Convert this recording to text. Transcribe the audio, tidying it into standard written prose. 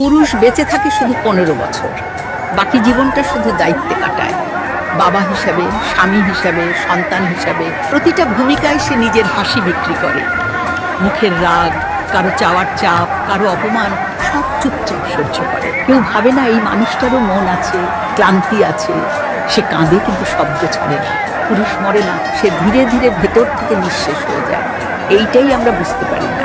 পুরুষ বেঁচে থাকে শুধু 15 বছর, বাকি জীবনটা শুধু দায়িত্বে কাটায়। বাবা হিসাবে, স্বামী হিসাবে, সন্তান হিসাবে প্রতিটা ভূমিকায় সে নিজের হাসি বিক্রি করে। মুখের রাগ, কারো চাওয়ার চাপ, কারো অপমান সব চুপচাপ সহ্য করে। কেউ ভাবে না এই মানুষটারও মন আছে, ক্লান্তি আছে। সে কাঁদে কিন্তু শব্দ ছাড়ে না। পুরুষ মরে না, সে ধীরে ধীরে ভেতর থেকে নিঃশেষ হয়ে যায়। এইটাই আমরা বুঝতে পারি না।